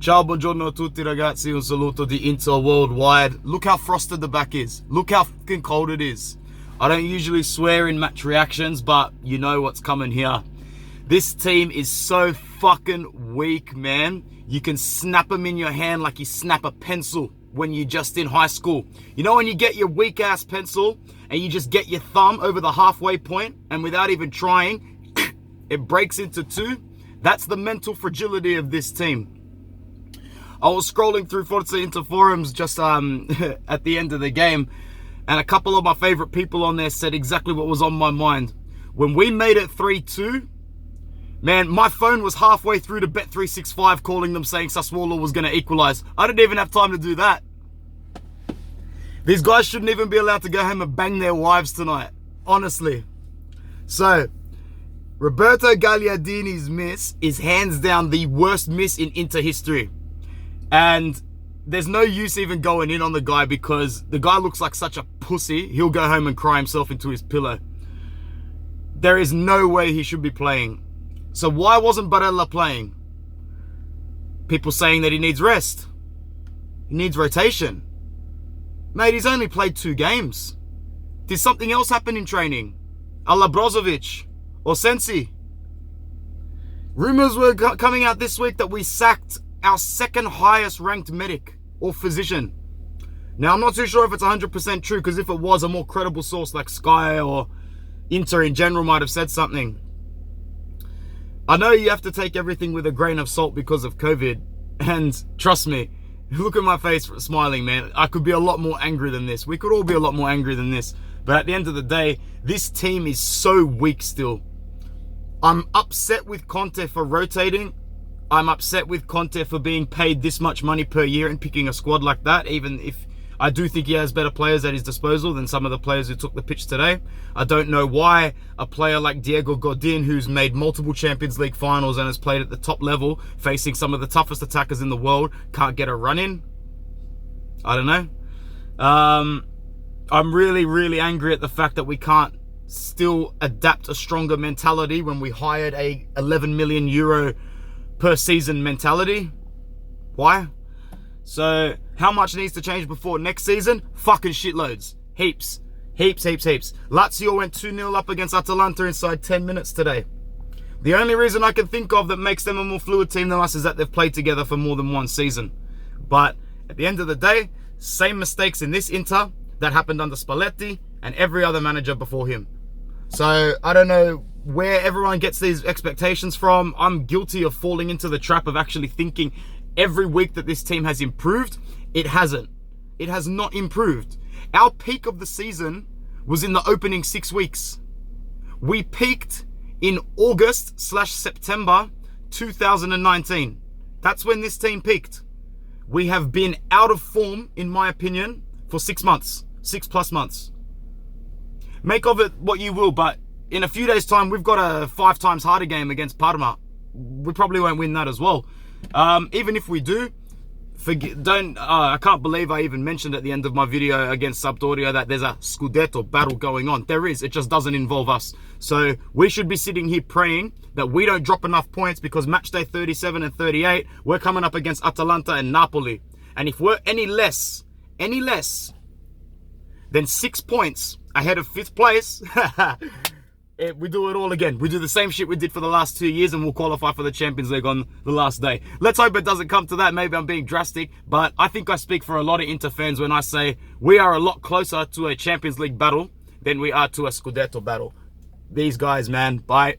Ciao, buongiorno a tutti ragazzi, un saluto di Inter worldwide. Look how frosted the back is. Look how fucking cold it is. I don't usually swear in match reactions, but you know what's coming here. This team is so fucking weak, man. You can snap them in your hand like you snap a pencil when you're just in high school. You know when you get your weak ass pencil and you just get your thumb over the halfway point and without even trying, it breaks into two? That's the mental fragility of this team. I was scrolling through Forza Inter forums just at the end of the game, and a couple of my favorite people on there said exactly what was on my mind. When we made it 3-2, man, my phone was halfway through to Bet365 calling them saying Sassuolo was going to equalize. I didn't even have time to do that. These guys shouldn't even be allowed to go home and bang their wives tonight, honestly. So, Roberto Gagliardini's miss is hands down the worst miss in Inter history. And there's no use even going in on the guy because the guy looks like such a pussy. He'll go home and cry himself into his pillow. There is no way he should be playing. So why wasn't Barella playing? People saying that he needs rest. He needs rotation. Mate, he's only played 2 games. Did something else happen in training? A la Brozovic or Sensi? Rumors were coming out this week that we sacked our second highest ranked medic or physician. Now, I'm not too sure if it's 100% true, because if it was, a more credible source like Sky or Inter in general might have said something. I know you have to take everything with a grain of salt because of COVID, and trust me, look at my face smiling, man. I could be a lot more angry than this. We could all be a lot more angry than this. But at the end of the day, this team is so weak still. I'm upset with Conte for rotating. I'm upset with Conte for being paid this much money per year and picking a squad like that, even if I do think he has better players at his disposal than some of the players who took the pitch today. I don't know why a player like Diego Godin, who's made multiple Champions League finals and has played at the top level, facing some of the toughest attackers in the world, can't get a run in. I don't know. I'm really, really angry at the fact that we can't still adapt a stronger mentality when we hired a 11 million euro per season mentality. Why? So, how much needs to change before next season? Fucking shitloads. Heaps. Heaps. Lazio went 2-0 up against Atalanta inside 10 minutes today. The only reason I can think of that makes them a more fluid team than us is that they've played together for more than one season. But at the end of the day, same mistakes in this Inter that happened under Spalletti and every other manager before him. So, I don't know where everyone gets these expectations from. I'm guilty of falling into the trap of actually thinking every week that this team has improved. It hasn't. It has not improved. Our peak of the season was in the opening 6 weeks. We peaked in August/September 2019. That's when this team peaked. We have been out of form, in my opinion, for 6 months. 6+ months. Make of it what you will, but in a few days' time, we've got a 5 times harder game against Parma. We probably won't win that as well. Even if we do, I can't believe I even mentioned at the end of my video against Sampdoria that there's a Scudetto battle going on. There is. It just doesn't involve us. So we should be sitting here praying that we don't drop enough points, because match day 37 and 38, we're coming up against Atalanta and Napoli. And if we're any less than 6 points ahead of 5th place, we do it all again. We do the same shit we did for the last 2 years and we'll qualify for the Champions League on the last day. Let's hope it doesn't come to that. Maybe I'm being drastic, but I think I speak for a lot of Inter fans when I say we are a lot closer to a Champions League battle than we are to a Scudetto battle. These guys, man. Bye.